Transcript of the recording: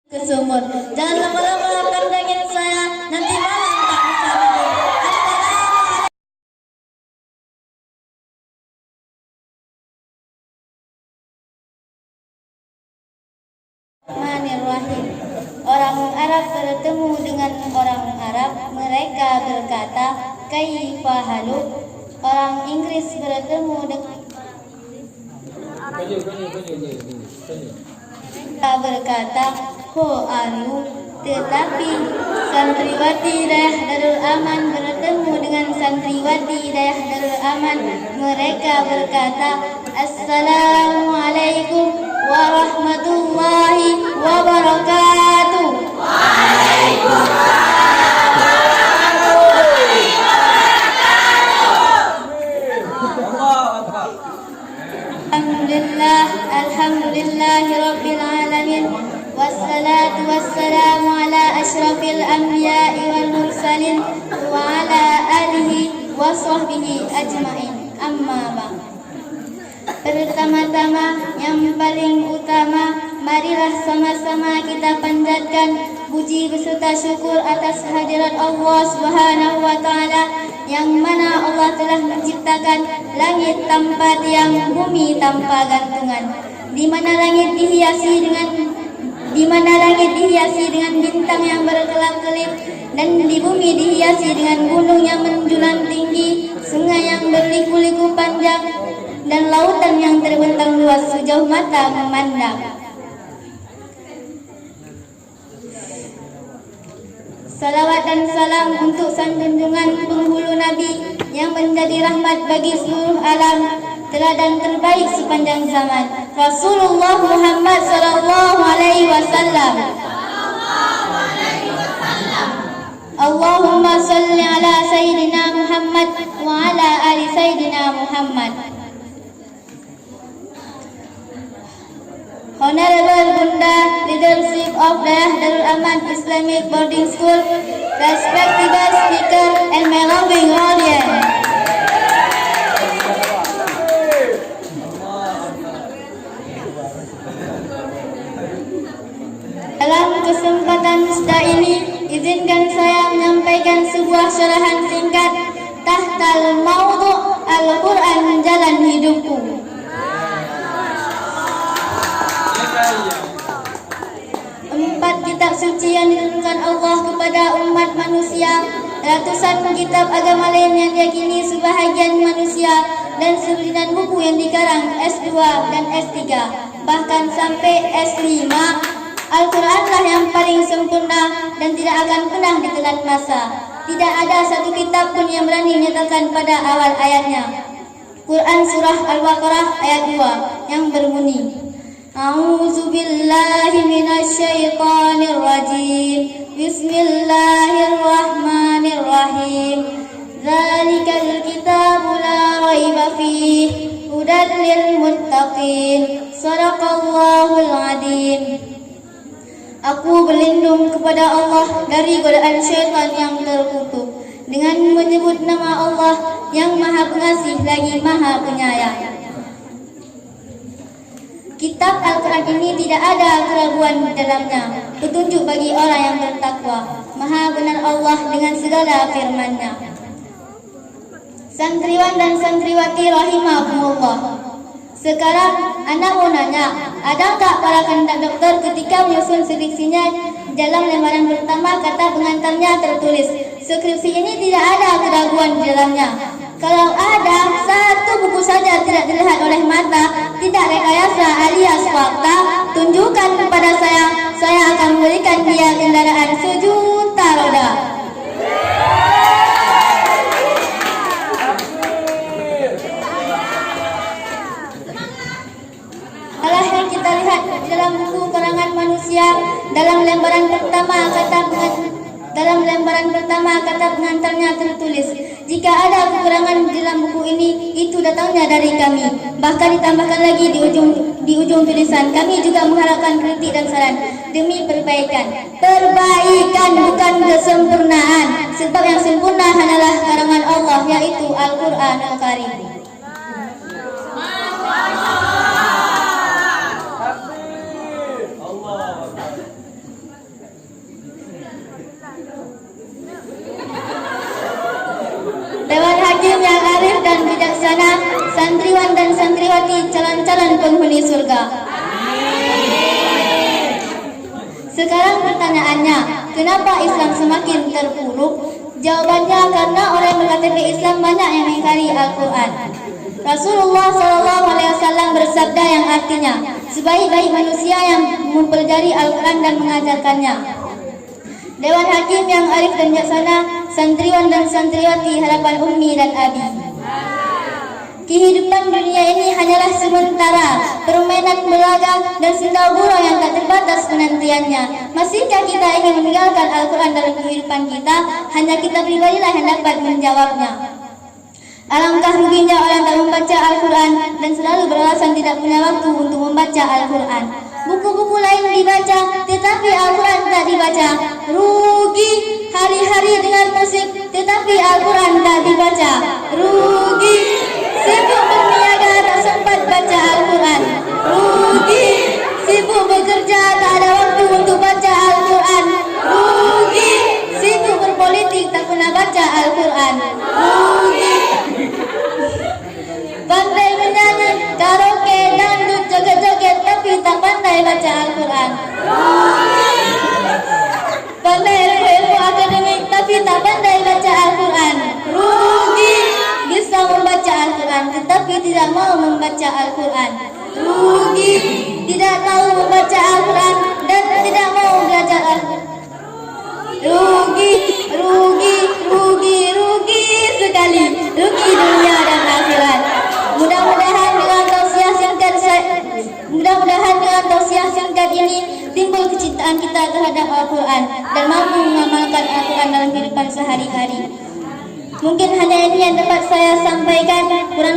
ke sumur. Jangan lama-lama pandangin saya, nanti malam tak bisa tidur. Bismillahirrahmanirrahim. Orang Arab bertemu dengan orang Arab, mereka berkata, kaifa haluk? Orang Inggris bertemu dengan mereka berkata, how are you? Tetapi santriwati Dayah Darul Aman bertemu dengan santriwati Dayah Darul Aman, mereka berkata, Assalamualaikum warahmatullahi wabarakatuh. Alhamdulillahi Rabbil Alamin. Wassalatu wassalamu ala ashrafil anbiya'i wal mursalin wa ala alihi wa sahbihi ajma'in. Amma ba'd. Pertama-tama yang paling utama, marilah sama-sama kita panjatkan puji beserta syukur atas hadirat Allah Subhanahu wa taala, yang mana Allah telah menciptakan langit tanpa tiang, bumi tanpa gantungan, di mana langit dihiasi dengan bintang yang berkelap-kelip, dan di bumi dihiasi dengan gunung yang menjulang tinggi, sungai yang berliku-liku panjang, dan lautan yang terbentang luas sejauh mata memandang. Salawat dan salam untuk sang junjungan penghulu Nabi yang menjadi rahmat bagi seluruh alam, teladan terbaik sepanjang zaman, Rasulullah Muhammad sallallahu alaihi wasallam. Allahumma salli ala Sayyidina Muhammad wa ala ali Sayyidina Muhammad. Honorable Bunda, Leadership of Dayah Darul Aman Islamic Boarding School, respected speaker and my loving audience. Dalam kesempatan musda ini, izinkan saya menyampaikan sebuah syarahan singkat tahtal maudhu' Al-Quran Jalan Hidupku. Empat kitab suci yang diturunkan Allah kepada umat manusia, ratusan kitab agama lain yang diyakini sebahagian manusia, dan sembilan buku yang dikarang S2 dan S3, bahkan sampai S5. Al-Quranlah yang paling sempurna dan tidak akan pernah ditelan masa. Tidak ada satu kitab pun yang berani menyatakan pada awal ayatnya. Quran Surah Al-Baqarah ayat 2 yang berbunyi, A'udzu billahi minasyaitonir rajim. Bismillahirrahmanirrahim. Dzalikal kitabu la raiba fihi hudan lil muttaqin. Shadaqallahul adzim. Aku berlindung kepada Allah dari godaan syaitan yang terkutuk dengan menyebut nama Allah yang Maha Pengasih lagi Maha Penyayang. Kitab Al-Quran ini tidak ada keraguan di dalamnya, petunjuk bagi orang yang bertakwa. Maha benar Allah dengan segala firman-Nya. Santriwan dan santriwati rahimahumullah, sekarang anda mau nanya, ada tak para kandidat doktor ketika menyusun skripsinya? Dalam lembaran pertama kata pengantarnya tertulis, skripsi ini tidak ada keraguan di dalamnya. Kalau ada satu buku saja tidak dilihat oleh mata, tidak rekayasa alias fakta, tunjukkan kepada saya akan memberikan dia kendaraan sejuta roda. Alah yang kita lihat dalam buku karangan manusia, dalam lembaran pertama kata pengantarnya tertulis, jika ada kekurangan di dalam buku ini, itu datangnya dari kami. Bahkan ditambahkan lagi di ujung tulisan, kami juga mengharapkan kritik dan saran demi perbaikan. Perbaikan bukan kesempurnaan, sebab yang sempurna adalah karangan Allah, yaitu Al-Quran Al-Karim. bijaksana, santriwan dan santriwati calon-calon penghuni surga. Sekarang pertanyaannya, kenapa Islam semakin terpuruk? Jawabannya karena orang yang berKTP Islam banyak yang mengingkari Al-Quran. Rasulullah SAW bersabda yang artinya, sebaik-baik manusia yang mempelajari Al-Quran dan mengajarkannya. Dewan Hakim yang arif dan bijaksana, santriwan dan santriwati harapan ummi dan abi. Kehidupan dunia ini hanyalah sementara, permainan belaga dan senda gurau yang tak terbatas penantiannya. Masihkah kita ingin meninggalkan Al-Quran dalam kehidupan kita? Hanya kita pribadilah yang dapat menjawabnya. Alangkah ruginya orang tak membaca Al-Quran dan selalu beralasan tidak punya waktu untuk membaca Al-Quran. Buku-buku lain dibaca, tetapi Al-Quran tak dibaca. Rugi hari-hari dengan musik, tetapi Al-Quran tak dibaca. Rugi sibuk berniaga, tak sempat baca Al-Quran. Rugi sibuk bekerja, tak ada waktu untuk baca Al-Quran. Rugi sibuk berpolitik, tak pernah baca Al-Quran. Rugi pandai menyanyi, karaoke, dangdut, joget-joget, tapi tak pandai baca Al-Quran. Pandai ilmu akademik, tapi tak pandai baca Al-Quran. Rugi bisa membaca Al-Quran, tetapi tidak mau membaca Al-Quran. Rugi tidak tahu membaca Al-Quran dan tidak mau belajar Al-Quran. Rugi, rugi, rugi, rugi sekali. Rugi dunia dan akhirat. Mudah-mudahan dengan tausiah singkat ini timbul kecintaan kita terhadap Al-Quran dan mampu mengamalkan Al-Quran dalam kehidupan sehari-hari. Mungkin hanya ini yang dapat saya sampaikan. Kurang